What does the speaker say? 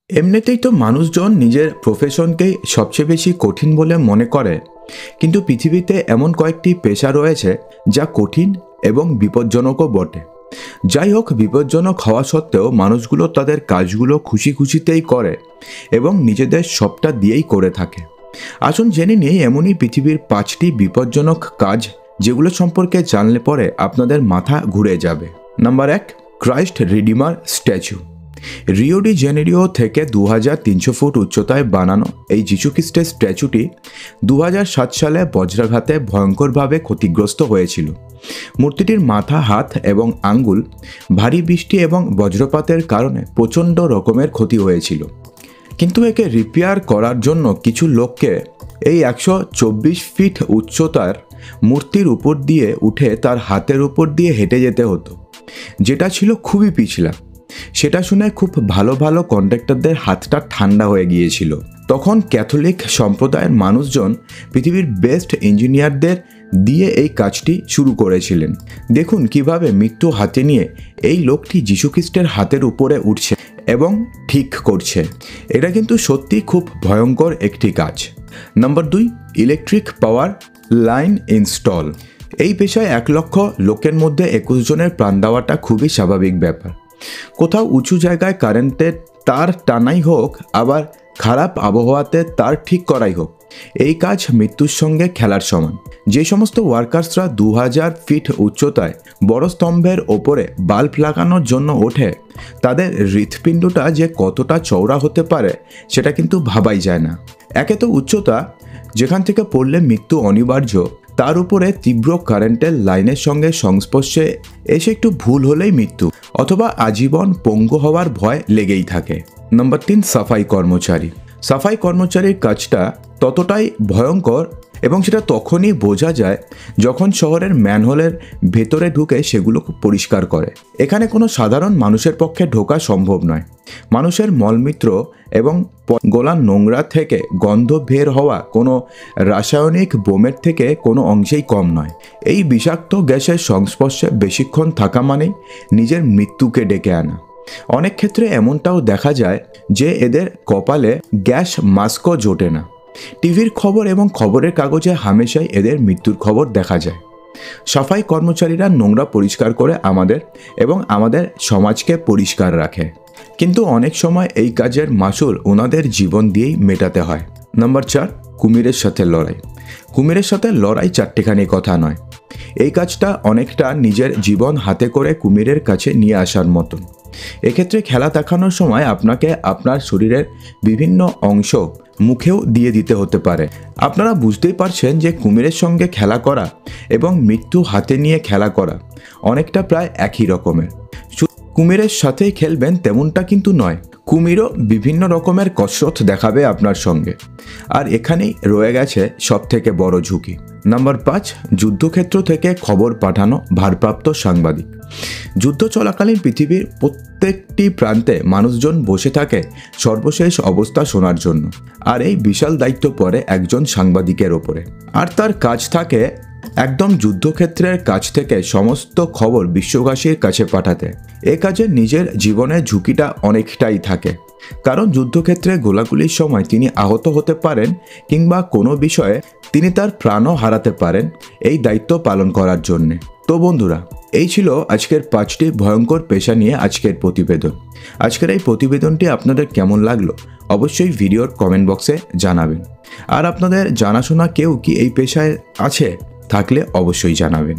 এমনিতেই তো মানুষজন নিজের প্রফেশনকেই সবচেয়ে বেশি কঠিন বলে মনে করে, কিন্তু পৃথিবীতে এমন কয়েকটি পেশা রয়েছে যা কঠিন এবং বিপজ্জনকও বটে। যাই হোক, বিপজ্জনক হওয়া সত্ত্বেও মানুষগুলো তাদের কাজগুলো খুশি খুশিতেই করে এবং নিজেদের সবটা দিয়েই করে থাকে। আসুন জেনে নিই এমনই পৃথিবীর 5টি বিপজ্জনক কাজ যেগুলো সম্পর্কে জানলে পরে আপনাদের মাথা ঘুরে যাবে। Number 1, Christ redeemer statue. Rio de Janeiro থেকে 2300 ফুট উচ্চতায় বানানো এই যীশুখ্রিস্টের স্ট্যাচুটি 2007 সালে বজ্রাঘাতে ভয়ঙ্করভাবে ক্ষতিগ্রস্ত হয়েছিল। মূর্তিটির মাথা, হাত এবং আঙ্গুল ভারী বৃষ্টি এবং বজ্রপাতের কারণে প্রচণ্ড রকমের ক্ষতি হয়েছিল। কিন্তু একে রিপেয়ার করার জন্য কিছু লোককে এই 124 ফিট উচ্চতার মূর্তির উপর দিয়ে উঠে তার হাতের উপর দিয়ে হেঁটে যেতে হতো, যেটা ছিল খুবই পিছলা। সেটা শুনে খুব ভালো ভালো কন্ট্রাক্টরদের হাতটা ঠান্ডা হয়ে গিয়েছিল। তখন ক্যাথলিক সম্প্রদায়ের মানুষজন পৃথিবীর বেস্ট ইঞ্জিনিয়ারদের দিয়ে এই কাজটি শুরু করেছিলেন। দেখুন কিভাবে মৃত্যু হাতে নিয়ে এই লোকটি যীশুখ্রিস্টের হাতের উপরে উঠছে এবং ঠিক করছে। এটা কিন্তু সত্যি খুব ভয়ঙ্কর একটি কাজ। Number 2, electric power line install. এই পেশায় 1 লক্ষ লোকের মধ্যে 21 জনের প্রাণ দেওয়াটা খুবই স্বাভাবিক ব্যাপার। কোথাও উঁচু জায়গায় কারেন্টের তার টানাই হোক, আবার খারাপ আবহাওয়াতে তার ঠিক করাই হোক, এই কাজ মৃত্যুর সঙ্গে খেলার সমান। যে সমস্ত ওয়ার্কার্সরা 2000 ফিট উচ্চতায় বড় স্তম্ভের ওপরে বাল্ব লাগানোর জন্য ওঠে, তাদের হৃৎপিণ্ডটা যে কতটা চওড়া হতে পারে সেটা কিন্তু ভাবাই যায় না। একে তো উচ্চতা, যেখান থেকে পড়লে মৃত্যু অনিবার্য, তার উপরে তীব্র কারেন্টের লাইনের সঙ্গে সংস্পর্শে এসে একটু ভুল হলেই মৃত্যু, অথবা আজীবন পঙ্গু হওয়ার ভয় লেগেই থাকে। নাম্বার 3, সাফাই কর্মচারী। সাফাই কর্মচারীর কাজটা ততটাই ভয়ঙ্কর এবং সেটা তখনই বোঝা যায় যখন শহরের ম্যানহোলের ভেতরে ঢুকে সেগুলো পরিষ্কার করে। এখানে কোনো সাধারণ মানুষের পক্ষে ঢোকা সম্ভব নয়। মানুষের মলমূত্র এবং গলার নোংরা থেকে গন্ধ বের হওয়া কোনো রাসায়নিক বোমের থেকে কোনো অংশেই কম নয়। এই বিষাক্ত গ্যাসের সংস্পর্শে বেশিক্ষণ থাকা মানেই নিজের মৃত্যুকে ডেকে আনা। অনেক ক্ষেত্রে এমনটাও দেখা যায় যে এদের কপালে গ্যাস মাস্কও জোটে না। টিভির খবর এবং খবরের কাগজে হামেশাই এদের মৃত্যুর খবর দেখা যায়। সাফাই কর্মচারীরা নোংরা পরিষ্কার করে আমাদের সমাজকে পরিষ্কার রাখে, কিন্তু অনেক সময় এই কাজের মাসুল ওনাদের জীবন দিয়েই মেটাতে হয়। নাম্বার 4, কুমিরের সাথে লড়াই। কুমিরের সাথে লড়াই চারটেখানি কথা নয়। এই কাজটা অনেকটা নিজের জীবন হাতে করে কুমিরের কাছে নিয়ে আসার মতন। এক্ষেত্রে খেলা দেখানোর সময় আপনাকে আপনার শরীরের বিভিন্ন অংশ মুখেও দিয়ে দিতে হতে পারে। আপনারা বুঝতেই পারছেন যে কুমিরের সঙ্গে খেলা করা এবং মৃত্যু হাতে নিয়ে খেলা করা অনেকটা প্রায় একই রকমের। কুমিরের সাথেই খেলবেন তেমনটা কিন্তু নয়। কুমিরও বিভিন্ন রকমের কসরত দেখাবে আপনার সঙ্গে, আর এখানেই রয়ে গেছে সবথেকে বড় ঝুঁকি। নাম্বার 5, যুদ্ধক্ষেত্র থেকে খবর পাঠানো ভারপ্রাপ্ত সাংবাদিক। যুদ্ধ চলাকালীন পৃথিবীর প্রত্যেকটি প্রান্তে মানুষজন বসে থাকে সর্বশেষ অবস্থা শোনার জন্য, আর এই বিশাল দায়িত্ব পড়ে একজন সাংবাদিকের ওপরে। আর তার কাজ থাকে একদম যুদ্ধক্ষেত্রের কাছ থেকে সমস্ত খবর বিশ্ববাসীর কাছে পাঠাতে। এ কাজে নিজের জীবনের ঝুঁকিটা অনেকটাই থাকে, কারণ যুদ্ধক্ষেত্রে গোলাগুলির সময় তিনি আহত হতে পারেন কিংবা কোনো বিষয়ে তিনি তার প্রাণও হারাতে পারেন এই দায়িত্ব পালন করার জন্যে। তো বন্ধুরা, এই ছিল আজকের 5টি ভয়ঙ্কর পেশা নিয়ে আজকের প্রতিবেদন। আজকের এই প্রতিবেদনটি আপনাদের কেমন লাগলো অবশ্যই ভিডিওর কমেন্ট বক্সে জানাবেন। আর আপনাদের জানাশোনা কেউ কি এই পেশায় আছে থাকলে অবশ্যই জানাবেন।